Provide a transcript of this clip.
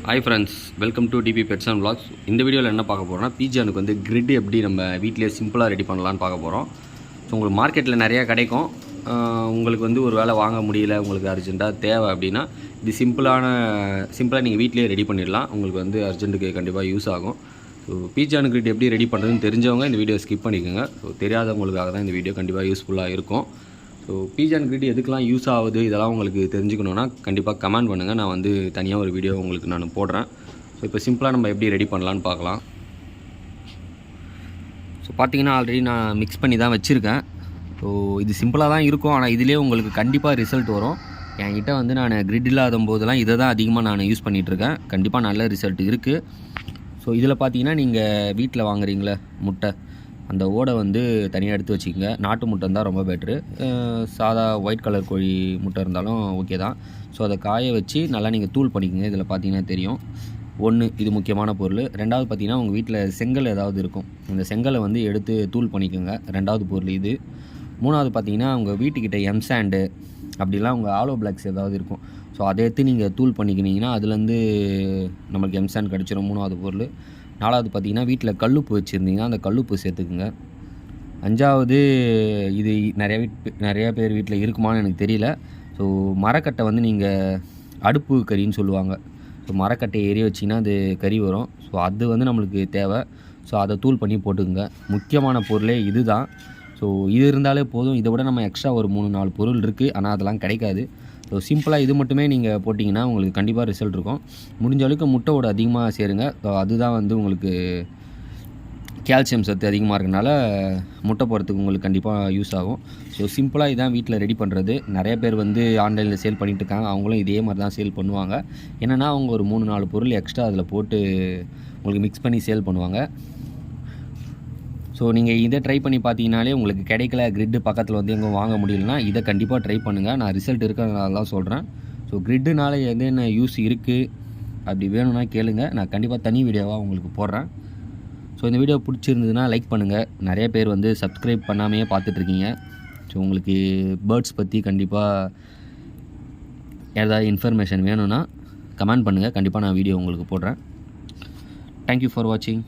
Hi friends, welcome to DP pets and vlogs. இந்த வீடியோவில் என்ன பார்க்க போகிறோம்னா, பீஜானுக்கு வந்து கிரிட் எப்படி நம்ம வீட்டிலே சிம்பிளாக ரெடி பண்ணலான்னு பார்க்க போகிறோம். ஸோ உங்களுக்கு மார்க்கெட்டில் நிறையா கிடைக்கும். உங்களுக்கு வந்து ஒரு வேளை வாங்க முடியல, உங்களுக்கு அர்ஜென்ட்டாக தேவை அப்படின்னா இது சிம்பிளாக நீங்கள் வீட்டிலே ரெடி பண்ணிடலாம். உங்களுக்கு வந்து அர்ஜென்ட்டுக்கு கண்டிப்பாக யூஸ் ஆகும். ஸோ பீஜானு கிரிட் எப்படி ரெடி பண்ணுறதுன்னு தெரிஞ்சவங்க இந்த வீடியோ ஸ்கிப் பண்ணிக்கோங்க. ஸோ தெரியாதவங்களுக்காக தான் இந்த வீடியோ கண்டிப்பாக யூஸ்ஃபுல்லாக இருக்கும். ஸோ பீஜான் கிரிட் எதுக்கெலாம் யூஸ் ஆகுது இதெல்லாம் உங்களுக்கு தெரிஞ்சுக்கணுன்னா கண்டிப்பாக கமெண்ட் பண்ணுங்கள். நான் வந்து தனியாக ஒரு வீடியோ உங்களுக்கு நான் போடுறேன். ஸோ இப்போ சிம்பிளாக நம்ம எப்படி ரெடி பண்ணலான்னு பார்க்கலாம். ஸோ பார்த்தீங்கன்னா ஆல்ரெடி நான் மிக்ஸ் பண்ணி தான் வச்சுருக்கேன். ஸோ இது சிம்பிளாக தான் இருக்கும், ஆனால் இதிலே உங்களுக்கு கண்டிப்பாக ரிசல்ட் வரும். என்கிட்ட வந்து நான் கிரிட் இல்லாத போதெல்லாம் இதை தான் அதிகமாக நான் யூஸ் பண்ணிகிட்ருக்கேன். கண்டிப்பாக நல்ல ரிசல்ட் இருக்குது. ஸோ இதில் பார்த்தீங்கன்னா நீங்கள் வீட்டில் வாங்குறீங்களே முட்டை, அந்த ஓடை வந்து தனியாக எடுத்து வச்சுக்கோங்க. நாட்டு முட்டை இருந்தால் ரொம்ப பெட்ரு. சாதா ஒயிட் கலர் கோழி முட்டை இருந்தாலும் ஓகே தான். ஸோ அதை காய வச்சு நல்லா நீங்கள் தூள் பண்ணிக்கோங்க. இதில் பார்த்தீங்கன்னா தெரியும். இது முக்கியமான பொருள். ரெண்டாவது பார்த்தீங்கன்னா உங்கள் வீட்டில் செங்கல் ஏதாவது இருக்கும், அந்த செங்கலை வந்து எடுத்து தூள் பண்ணிக்கோங்க. ரெண்டாவது பொருள் இது. மூணாவது பார்த்தீங்கன்னா உங்கள் வீட்டுக்கிட்ட எம்சாண்டு அப்படிலாம் உங்கள் ஆலோ பிளாக்ஸ் ஏதாவது இருக்கும். ஸோ அதை எடுத்து நீங்கள் தூள் பண்ணிக்கினீங்கன்னா அதுலேருந்து நம்மளுக்கு எம்சாண்ட் கிடச்சிரும். மூணாவது பொருள். நாலாவது பார்த்தீங்கன்னா வீட்டில் கல்லுப்பு வச்சுருந்தீங்கன்னா அந்த கல்லுப்பு சேர்த்துக்குங்க. அஞ்சாவது, இது நிறையா பேர் வீட்டில் இருக்குமான்னு எனக்கு தெரியல. ஸோ மரக்கட்டை வந்து நீங்கள் அடுப்பு கறின்னு சொல்லுவாங்க. ஸோ மரக்கட்டையை எரிய வச்சிங்கன்னா அது கறி வரும். ஸோ அது வந்து நம்மளுக்கு தேவை. ஸோ அதை தூள் பண்ணி போட்டுக்குங்க. முக்கியமான பொருளே இது தான். ஸோ இது இருந்தாலே போதும். இதை விட நம்ம எக்ஸ்ட்ரா ஒரு 3-4 பொருள் இருக்குது, ஆனால் அதெல்லாம் கிடைக்காது. ஸோ சிம்பிளாக இது மட்டுமே நீங்கள் போட்டிங்கன்னா உங்களுக்கு கண்டிப்பாக ரிசல்ட் இருக்கும். முடிஞ்ச அளவுக்கு முட்டையோட அதிகமாக சேருங்க. ஸோ அதுதான் வந்து உங்களுக்கு கால்சியம் சத்து அதிகமாக இருக்கனால முட்டை போடுறதுக்கு உங்களுக்கு கண்டிப்பாக யூஸ் ஆகும். ஸோ சிம்பிளாக இதான் வீட்டில் ரெடி பண்ணுறது. நிறைய பேர் வந்து ஆன்லைனில் சேல் பண்ணிகிட்டு இருக்காங்க. அவங்களும் இதே மாதிரி தான் சேல் பண்ணுவாங்க. என்னென்னா அவங்க ஒரு 3-4 பொருள் எக்ஸ்ட்ரா அதில் போட்டு உங்களுக்கு மிக்ஸ் பண்ணி சேல் பண்ணுவாங்க. ஸோ நீங்கள் இதை ட்ரை பண்ணி பார்த்தீங்கனாலே உங்களுக்கு கிடைக்கல, கிரிட்டு பக்கத்தில் வந்து எங்கே வாங்க முடியலன்னா இதை கண்டிப்பாக ட்ரை பண்ணுங்கள். நான் ரிசல்ட் இருக்கிறதுனால தான் சொல்கிறேன். ஸோ கிரிட்டுனால என்னென்ன யூஸ் இருக்குது அப்படி வேணும்னா கேளுங்க. நான் கண்டிப்பாக தனி வீடியோவாக உங்களுக்கு போடுறேன். ஸோ இந்த வீடியோ பிடிச்சிருந்ததுன்னா லைக் பண்ணுங்கள். நிறைய பேர் வந்து சப்ஸ்கிரைப் பண்ணாமையே பார்த்துட்ருக்கீங்க. ஸோ உங்களுக்கு பேர்ட்ஸ் பற்றி கண்டிப்பாக ஏதாவது இன்ஃபர்மேஷன் வேணும்னா கமெண்ட் பண்ணுங்கள். கண்டிப்பாக நான் வீடியோ உங்களுக்கு போடுறேன். தேங்க்யூ ஃபார் வாட்சிங்.